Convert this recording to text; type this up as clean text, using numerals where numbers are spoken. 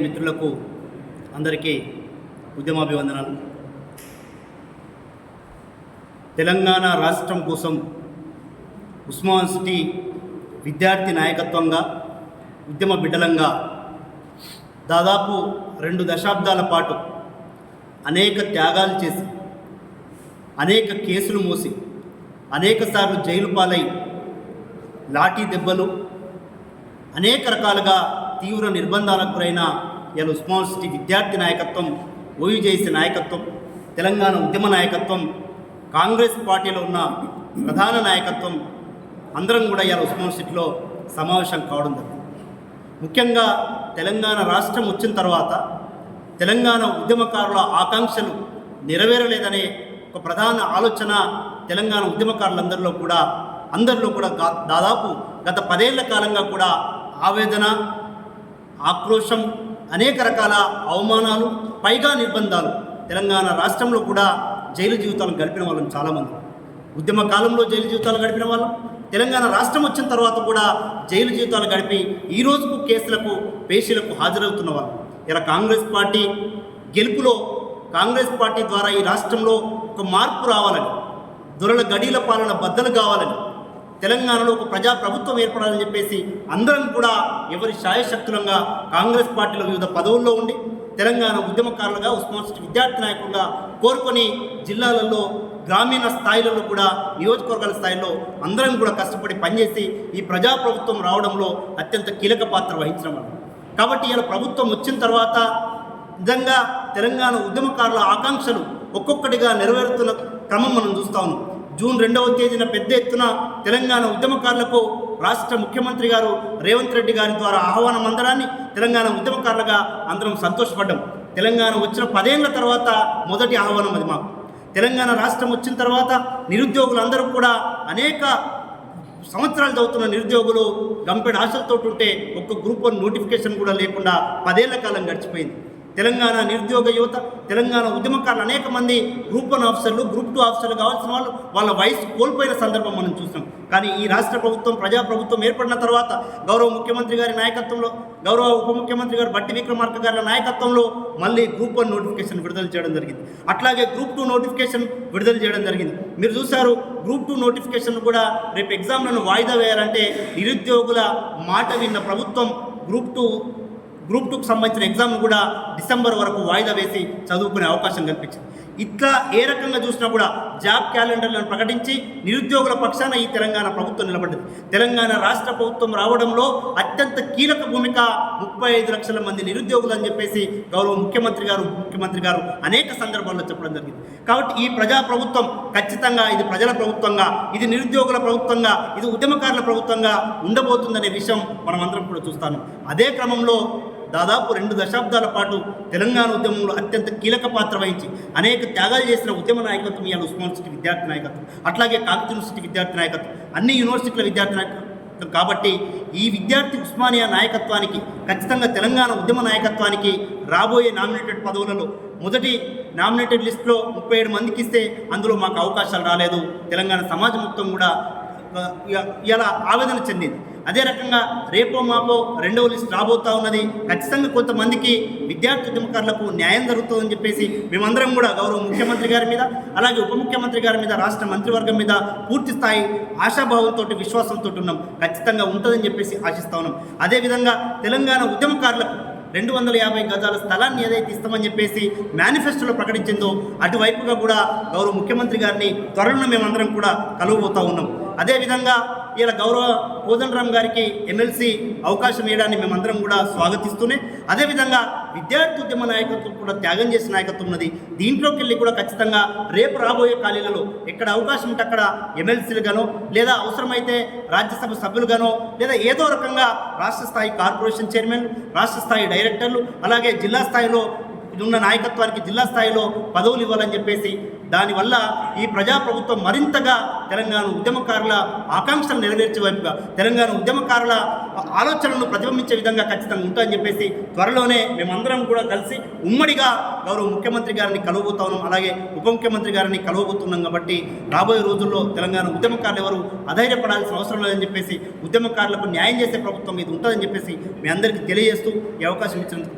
మిత్రులకు అందరికీ ఉద్యమాభివందనాలు. తెలంగాణ రాష్ట్రం కోసం ఉస్మాన్ సిటీ విద్యార్థి నాయకత్వంగా ఉద్యమ బిడ్డలంగా దాదాపు 2 దశాబ్దాల పాటు అనేక త్యాగాలు చేసి అనేక కేసులు మోసి అనేకసార్లు జైలు పాలై లాఠీ దెబ్బలు అనేక రకాలుగా తీవ్ర నిర్బంధాలకు గురైన ఇలా ఉస్మాన్ సిటీ విద్యార్థి నాయకత్వం, ఓయూజేసీ నాయకత్వం, తెలంగాణ ఉద్యమ నాయకత్వం, కాంగ్రెస్ పార్టీలో ఉన్న ప్రధాన నాయకత్వం అందరం కూడా ఇలా ఉస్మాన్ సిటీలో సమావేశం కావడం జరిగింది. ముఖ్యంగా తెలంగాణ రాష్ట్రం వచ్చిన తర్వాత తెలంగాణ ఉద్యమకారుల ఆకాంక్షలు నెరవేరలేదనే ఒక ప్రధాన ఆలోచన తెలంగాణ ఉద్యమకారులందరిలో కూడా దాదాపు గత 10 ఏళ్ల కాలంగా కూడా ఆవేదన, ఆక్రోశం, అనేక రకాల అవమానాలు, పైగా నిర్బంధాలు. తెలంగాణ రాష్ట్రంలో కూడా జైలు జీవితాలు గడిపిన వాళ్ళం చాలామంది. ఉద్యమ కాలంలో జైలు జీవితాలు గడిపిన వాళ్ళం, తెలంగాణ రాష్ట్రం వచ్చిన తర్వాత కూడా జైలు జీవితాలు గడిపి ఈ రోజుకు కేసులకు, పేషీలకు హాజరవుతున్న వాళ్ళు. ఇలా కాంగ్రెస్ పార్టీ గెలుపులో కాంగ్రెస్ పార్టీ ద్వారా ఈ రాష్ట్రంలో ఒక మార్పు రావాలని, దొరల గడీల పాలన బద్దలు కావాలని, తెలంగాణలో ఒక ప్రజాప్రభుత్వం ఏర్పడాలని చెప్పేసి అందరం కూడా ఎవరి శాయశక్తులంగా కాంగ్రెస్ పార్టీలో వివిధ పదవుల్లో ఉండి తెలంగాణ ఉద్యమకారులుగా, ఉస్మాన్ సిటీ విద్యార్థి నాయకులుగా కోరుకొని జిల్లాలలో, గ్రామీణ స్థాయిలలో కూడా, నియోజకవర్గాల స్థాయిలో అందరం కూడా కష్టపడి పనిచేసి ఈ ప్రజాప్రభుత్వం రావడంలో అత్యంత కీలక పాత్ర వహించడం వల్ల. కాబట్టి ఇలా ప్రభుత్వం వచ్చిన తర్వాత నిజంగా తెలంగాణ ఉద్యమకారుల ఆకాంక్షలు ఒక్కొక్కటిగా నెరవేరుతున్న క్రమం మనం చూస్తా ఉన్నాం. జూన్ 2వ తేదీన పెద్ద ఎత్తున తెలంగాణ ఉద్యమకారులకు రాష్ట్ర ముఖ్యమంత్రి గారు రేవంత్ రెడ్డి గారి ద్వారా ఆహ్వానం అందడాన్ని తెలంగాణ ఉద్యమకారులుగా అందరం సంతోషపడ్డాం. తెలంగాణ వచ్చిన 10 ఏళ్ల తర్వాత మొదటి ఆహ్వానం అది మాకు. తెలంగాణ రాష్ట్రం వచ్చిన తర్వాత నిరుద్యోగులందరూ కూడా అనేక సంవత్సరాలు చదువుతున్న నిరుద్యోగులు గంపెడు ఆశలతో ఉంటే ఒక్క గ్రూప్ 1 నోటిఫికేషన్ కూడా లేకుండా 10 ఏళ్ల కాలం గడిచిపోయింది. తెలంగాణ నిరుద్యోగ యువత, తెలంగాణ ఉద్యమకారులు అనేక మంది గ్రూప్ 1 ఆఫీసర్లు, గ్రూప్ 2 ఆఫీసర్లు కావాల్సిన వాళ్ళు వాళ్ళ వయసు కోల్పోయిన సందర్భం మనం చూసాం. కానీ ఈ రాష్ట్ర ప్రభుత్వం, ప్రజాప్రభుత్వం ఏర్పడిన తర్వాత గౌరవ ముఖ్యమంత్రి గారి నాయకత్వంలో, గౌరవ ఉప ముఖ్యమంత్రి గారు బట్టి విక్రమార్క గారి నాయకత్వంలో మళ్ళీ గ్రూప్ 1 నోటిఫికేషన్ విడుదల చేయడం జరిగింది. అట్లాగే గ్రూప్ 2 నోటిఫికేషన్ విడుదల చేయడం జరిగింది. మీరు చూశారు, గ్రూప్ 2 నోటిఫికేషన్ కూడా రేపు ఎగ్జామ్లను వాయిదా వేయాలంటే నిరుద్యోగుల మాట విన్న ప్రభుత్వం గ్రూప్ 2కు సంబంధించిన ఎగ్జామ్ను కూడా డిసెంబర్ వరకు వాయిదా వేసి చదువుకునే అవకాశం కల్పించింది. ఇట్లా ఏ రకంగా చూసినా కూడా జాబ్ క్యాలెండర్లను ప్రకటించి నిరుద్యోగుల పక్షాన ఈ తెలంగాణ ప్రభుత్వం నిలబడ్డది. తెలంగాణ రాష్ట్ర ప్రభుత్వం రావడంలో అత్యంత కీలక భూమిక 35 లక్షల మంది నిరుద్యోగులు అని చెప్పేసి గౌరవ ముఖ్యమంత్రి గారు అనేక సందర్భాల్లో చెప్పడం జరిగింది. కాబట్టి ఈ ప్రజాప్రభుత్వం ఖచ్చితంగా ఇది ప్రజల ప్రభుత్వంగా, ఇది నిరుద్యోగుల ప్రభుత్వంగా, ఇది ఉద్యమకారుల ప్రభుత్వంగా ఉండబోతుందనే విషయం మనం అందరం కూడా చూస్తాను. అదే క్రమంలో దాదాపు 2 దశాబ్దాల పాటు తెలంగాణ ఉద్యమంలో అత్యంత కీలక పాత్ర వహించి అనేక త్యాగాలు చేసిన ఉద్యమ నాయకత్వం ఇవాళ ఉస్మాన్ సిటీ విద్యార్థి నాయకత్వం, అట్లాగే కాకతీయ యూనివర్సిటీ విద్యార్థి నాయకత్వం, అన్ని యూనివర్సిటీల విద్యార్థి నాయకత్వం. కాబట్టి ఈ విద్యార్థి ఉస్మానియా నాయకత్వానికి, ఖచ్చితంగా తెలంగాణ ఉద్యమ నాయకత్వానికి రాబోయే నామినేటెడ్ పదవులలో మొదటి నామినేటెడ్ లిస్టులో 37 మందికి ఇస్తే అందులో మాకు అవకాశాలు రాలేదు. తెలంగాణ సమాజం మొత్తం కూడా ఇలా ఆవేదన చెందింది. అదే రకంగా రేపో మాపో 2వ లిస్ట్ రాబోతా ఉన్నది. ఖచ్చితంగా కొంతమందికి విద్యార్థి ఉద్యమకారులకు న్యాయం జరుగుతుందని చెప్పేసి మేమందరం కూడా గౌరవ ముఖ్యమంత్రి గారి మీద, అలాగే ఉప ముఖ్యమంత్రి గారి మీద, రాష్ట్ర మంత్రివర్గం మీద పూర్తి స్థాయి ఆశాభావంతో, విశ్వాసంతో ఉన్నాం. ఖచ్చితంగా ఉంటుందని చెప్పేసి ఆశిస్తా ఉన్నాం. అదేవిధంగా తెలంగాణ ఉద్యమకారులకు 250 గజాల స్థలాన్ని ఏదైతే ఇస్తామని చెప్పేసి మేనిఫెస్టోలో ప్రకటించిందో అటువైపుగా కూడా గౌరవ ముఖ్యమంత్రి గారిని త్వరలో మేమందరం కూడా కలవబోతూ ఉన్నాం. అదేవిధంగా ఇలా గౌరవ కోదండరామ్ గారికి ఎమ్మెల్సీ అవకాశం ఇవ్వడాన్ని మేమందరం కూడా స్వాగతిస్తూనే, అదేవిధంగా విద్యార్థి ఉద్యమ నాయకత్వం కూడా త్యాగం చేసిన నాయకత్వం ఉన్నది. దీంట్లోకి వెళ్ళి కూడా ఖచ్చితంగా రేపు రాబోయే ఖాళీలలో ఎక్కడ అవకాశం ఉంటే అక్కడ ఎమ్మెల్సీలుగానో, లేదా అవసరమైతే రాజ్యసభ సభ్యులుగానో, లేదా ఏదో రకంగా రాష్ట్ర స్థాయి కార్పొరేషన్ చైర్మన్, రాష్ట్ర స్థాయి డైరెక్టర్లు, అలాగే జిల్లా స్థాయిలో ఉన్న నాయకత్వానికి జిల్లా స్థాయిలో పదవులు ఇవ్వాలని చెప్పేసి, దానివల్ల ఈ ప్రజాప్రభుత్వం మరింతగా తెలంగాణ ఉద్యమకారుల ఆకాంక్షలు నెరవేర్చే వైపుగా, తెలంగాణ ఉద్యమకారుల ఆలోచనలను ప్రతిబింబించే విధంగా ఖచ్చితంగా ఉంటుందని చెప్పేసి త్వరలోనే మేమందరం కూడా కలిసి ఉమ్మడిగా గౌరవ ముఖ్యమంత్రి గారిని కలవబోతా ఉన్నాం, అలాగే ఉప ముఖ్యమంత్రి గారిని కలవబోతున్నాం. కాబట్టి రాబోయే రోజుల్లో తెలంగాణ ఉద్యమకారులు ఎవరు అధైర్యపడాల్సిన అవసరం లేదని చెప్పేసి, ఉద్యమకారులకు న్యాయం చేసే ప్రభుత్వం ఇది ఉంటుందని చెప్పేసి మీ అందరికీ తెలియజేస్తూ ఈ అవకాశం ఇచ్చినందుకు